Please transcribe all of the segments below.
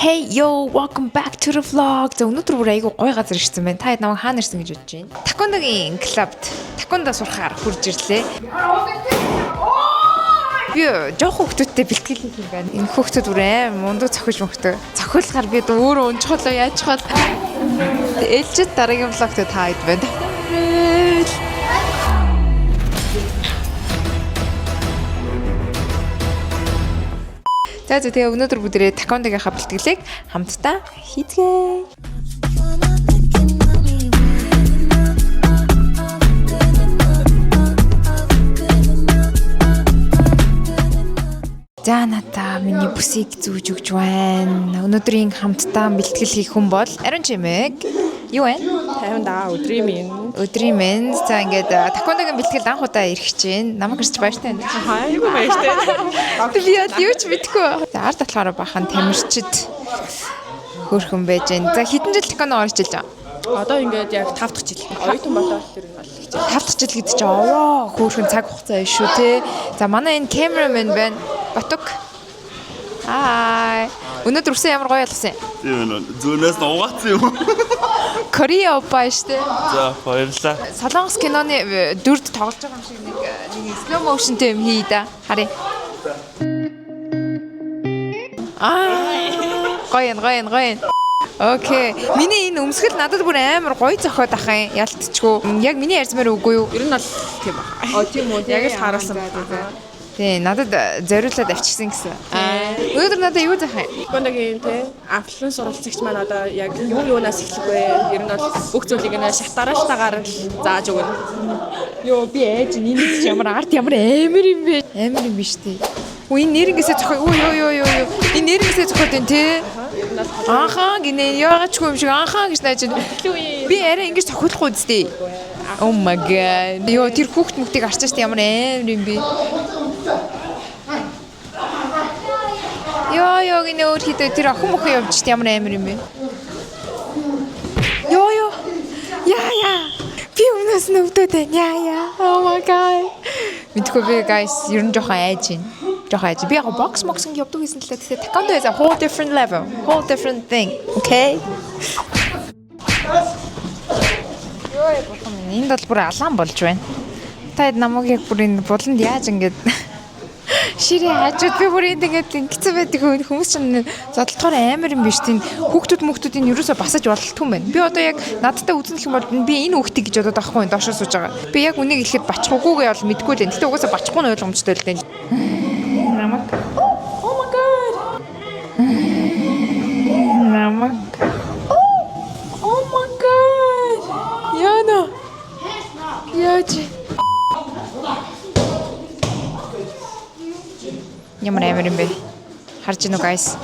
Hey yo, welcome back to the vlog. За өнөөдөр бүр айгүй гоё газар ирсэн байна. Та хэд намайг хаана ирсэн гэж бодож байна? Такондогийн клубт такондо сурахаар хурж ирлээ. Би жоох хүүхдүүдтэй бэлтгэл хийх юм байна. Энэ хүүхдүүд бүр мундаг цохиж мөхтөө. Цохиулахаар би өөрөө унжхолоо яаж чад. Ээлжид дараагийн vlogт та хэд байна. За тэгээ өнөөдөр бүгдээ такондогийнхаа бэлтгэлийг хамтдаа хийцгээе. За надаа миний бүсийг зүүж өгч байна. Өнөөдрийн хамтдаа бэлтгэл хийх хүн бол Ариун Чимэг. Юу вэ? 50 өдрийн минь. Өдрийн минь. За ингээд такондогийн бэлтгэл анх удаа ирэх чинь. Намайг ирч баяртай байна. Хайгуу баяртай. Би юу ч мэдэхгүй. За ард талаараа бахан тамирчид хөөрхөн байж байна. За хэдэн жил такондо орж илж байгаа? Одоо ингээд яг 5 дахь жил. Оюутан болоод тэр нь бол хийж байгаа. 5 дахь жил гэдэг чинь овоо хөөрхөн цаг хугацаа биш шүү те. За манай энэ камерамен байна. Батук. Хай. Өнөөдөр үсэн ямар гоё болсон юм? Тийм үү. Зүүнээс нуугацсан юм. Корея опа штэ. За баярлалаа. Солонгос киноны дүрд тоглож байгаа юм шиг нэг slow motionтэй юм хий да. Харъя. Гоё. Окей. Миний энэ өмсгөл надад бүр амар гоё зохиод ахын. Ялтчгүй. Яг миний ярьсмаар үгүй юу? Ер нь бол тийм байна. Тийм үү. Яг л харуулсан байна. Тий, надад зориулаад авчихсан гэсэн. Өнөөдөр надад юу заах юм? Такондогийн те автлан суралцагч маань одоо яг юунаас эхлэх вэ? Ер нь бол бүх зүйлийг нэ шатараалтаагаар зааж өгнө. Йоо би ээж энэ ямар арт ямар амар юм бэ? Амар юм биш тий. Үе нэрнгээсээ зохио. Юу. Энэ нэрнгээсээ зохиод байна тий. Анхаа гинэ яагаачгүй юм шиг анхаа гэж нааж байна. Би арай ингэж зохиолохгүй үстэй. Oh my god. Йоо тэр хүүхд мөхтийг арчаач ямар амар юм бэ? Йоо гинэ өөр хитэ тэр охин мөхөө явж чи ямар амар юм бэ? Йоо. Яа. Би өмнөөс нь өвдөд байна. Яа. Oh my god. Мэдгүй би guys ер нь жоохон айж байна. Би яг боксинг явдаг гэсэн л тэгэхээр такондо is a whole different level, whole different thing. Okay? Йоо бохон энэ бол бүр алаан болж байна. Та намайг яг бүр энэ буланд яаж ингэж ширээ хажууд би бүр ингэж ингэсэн байдаг хүмүүс чинь зодтолтоор амар юм биш тийм хүүхдүүдийн ерөөсөө басаж болтгүй юм байна. Би одоо яг надтай үзэн гэх юм бол би энэ хүүхдийг гэж бодоод байхгүй доошоо сууж байгаа. Би яг үнийг хэлэхэд бачхгүйгээ бол мэдгүй л байна. Гэтэ угаасаа бачхгүй нь ойлгомжтой л дээ. Намайг. Oh my god. Намайг. Oh my god. Яна. Яаж ямар амар юм бэ? Харж гинөө guys.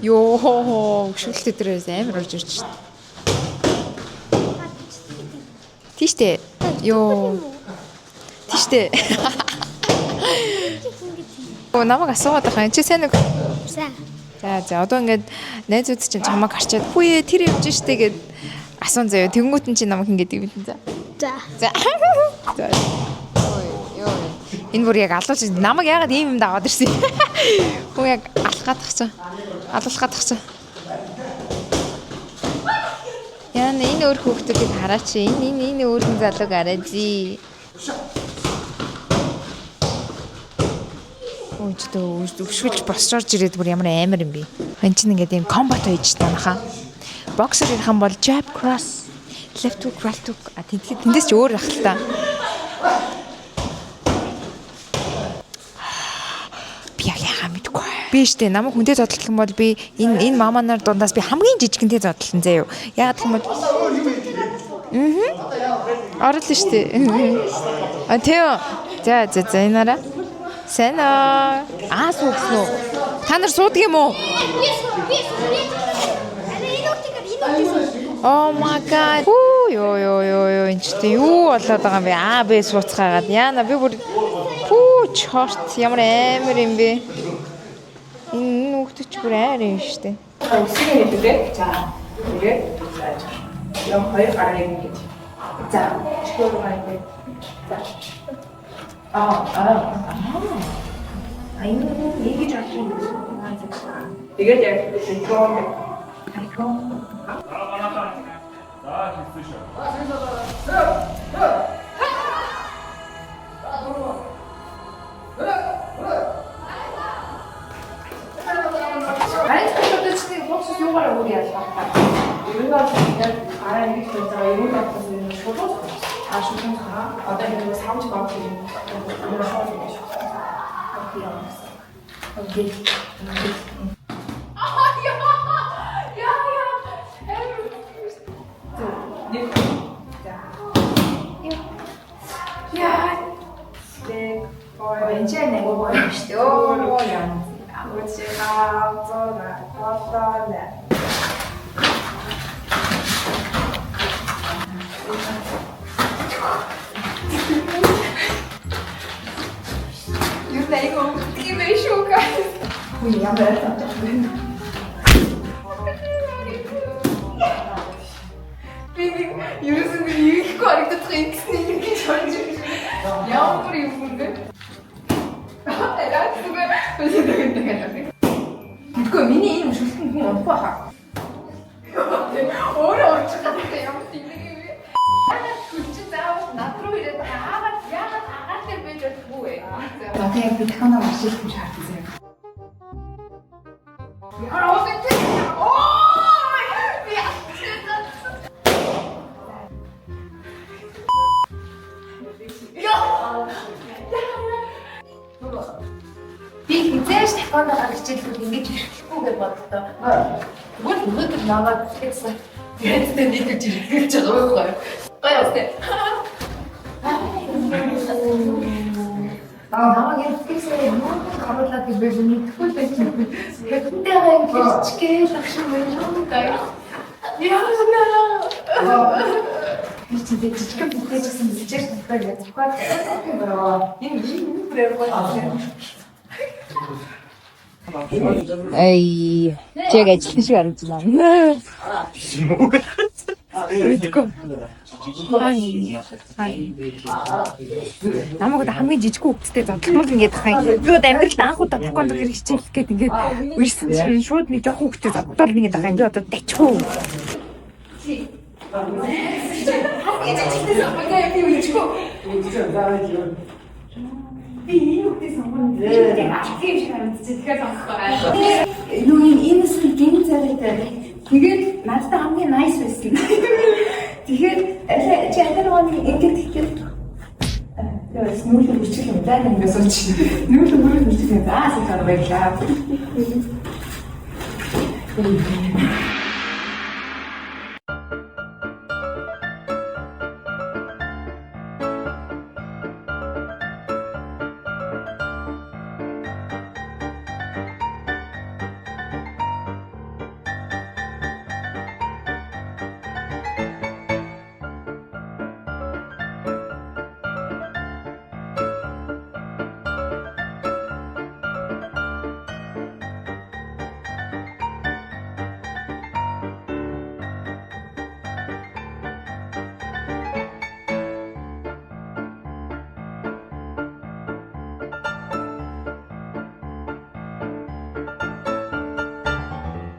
Йоо, шүлтээ дээрээс амар орж ирж шít. Тийштэй. Йоо. Тийштэй. Намайг асуугаад байгаа. Чи сайн уу? Сайн. За одоо ингээд найзууд чинь чамайг харчаад хүүе тэр явж штэ гэд асуун заяа. Тэнгүүт нь чи намайг ингэдэг юм за. За. Энэ бүр яг алууч намайг яагаад ийм юм даваад ирсэн юм. Хүн яг алуулах гатахсан. Яна энэ өөр хүүхдүүдийг хараач. Энэ өөрийн залууг арайзий. Өөчдөө өвшүүлж босчорж ирээд бүр ямар амар юм бэ. Хэн чинь ингээд ийм комбат хийж танаха. Боксер ирэх юм бол jab cross, left hook, right hook. Тэндээс ч өөр ах л та. Би яагаад мэдгүй. Би штэ намайг хүнтэй зодтолох юм бол би энэ маманаар дундаас би хамгийн жижигэнтэй зодтолсон заяа юу. Яагаад гэх юм бол Орлоо штэ. Тэо. За энараа. Сайн аа. Суугсан уу? Та нар суудаг юм уу? Oh my god. Йоо энэ ч юу болоод байгаа юм бэ? Би сууцгаагаад. Яна би бүр чорт ямар амар юм бэ? Энэ хүүхдч бүр амар юм штэ. Үсгээ хэлээ. За. Тэгээд яг хоёр гараа ингэж. За. Чигөө гараа ингэж. За. аюу 얘기 좀 해. Тэгээд яг дрон 아니 저도 지금 혹시 요거를 우리 아직 안 이거 그냥 알아 이렇게 있잖아. 이거 같아서 저도 아 조금 가. 아 내가 이거 사오지 마. 이거 사오지 마. 오케이. 왠지 내가 보여주시죠. 아버지가 전화 유나 이거 어떻게 매쇼가? 우리가 말했다. Юусэн нэг их харагдах ингэсэн нэг шонж. Ямар юм бэ? Яа зүгээр үгүй Тэгэхгүй миний энэ шүлхэн хүн унахгүй хаа. Өөрөө очих гэдэг юм тийм нэг юм. Хүч заавал над руу ирээд яагаад агаад тэр байж чадахгүй вэ? Одоо яг би дахиад авчих юм шаардсан юм. Яа одоо тийм. Би хизээш дахиад хичээлүүд ингэж ирэхгүй гэж боддоо. Тэгвэл өнөөдөр намайг хэлсэн. Тэгээд нэг гэж ирэхэж байгаа байхгүй юу? Гайхалтай. Намайг хэлсэн юм харуулаад би мэдхгүй байсан. Тэгтээ гайхчихээ шахшин юм гайх. Яа би ч жижиг бүтээжсэн бичээж татдаг яг тухайд энэ бүрээр Эй, 제가 진짜 알았잖아. 왜그거? намайг хамгийн жижиг хүүхдтэй задлуул ингээд тахаа. Би одоо амьдралд анх удаа таеквондо хичээл гээд ингээд үрсэн чинь шууд нэг жоох хүүхдтэй задлуул ингээд тахаа. Би одоо дайчихгүй. Би энэ үгтээс сонгоно. Тэгээд ахих юм шиг харагдчих. Тэгэхээр сонгох байгаа. Юу юм энэ зүйл гин царайтай. Тэгээд надад хамгийн nice байсан. Тэгэхээр чи адрууны ингээд хэлээд тэгээд нүүлээ бичих юм даа ингээд сууч. Нүүлээ бичих юм даа сэтэр байлаа.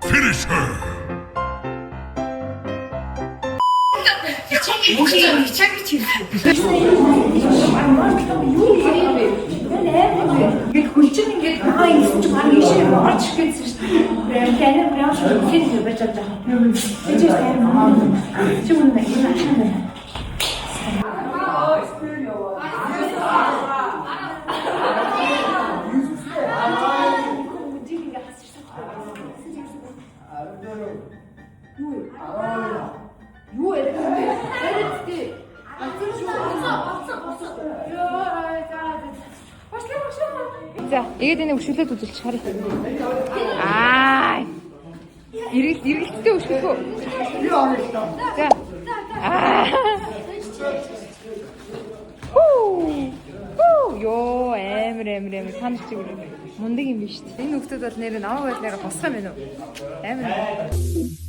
Finish her! Ингээд хүлчин ингээд байгаа юм чинь баг ийшээ орж ирсэн шүү дээ. Тэнэ прям шийдэж байж байгаа. Чи үнэ энэ ашиг. Юу яа гэдэг вэ? За, тэгээд энийг өшөөлөд үзүүлчих харъя. Эргэлттэй өшөөлөө. За. Ёо, амар санаж чигээр мундаг юм биш үү? Энэ хүмүүс бол нэр намайг байдлаараа босгоо мэн үү? Амар.